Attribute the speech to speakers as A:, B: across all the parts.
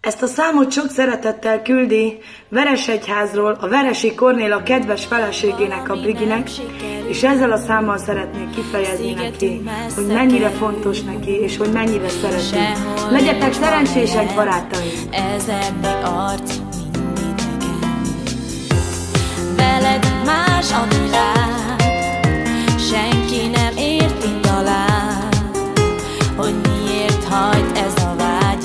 A: Ezt a számot sok szeretettel küldi Veresegyházról a Veresi Kornél kedves feleségének, a Briginek, és ezzel a számmal szeretnék kifejezni neki, hogy mennyire fontos neki, és hogy mennyire szereti. Legyetek szerencsések, barátaim!
B: Ezenni arc mindig nekem. Veled más a világ, senki nem érti talán, hogy miért hajt ez a vágy,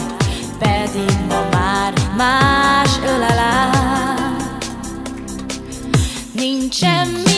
B: pedig ma már más ölel át. Nincs semmi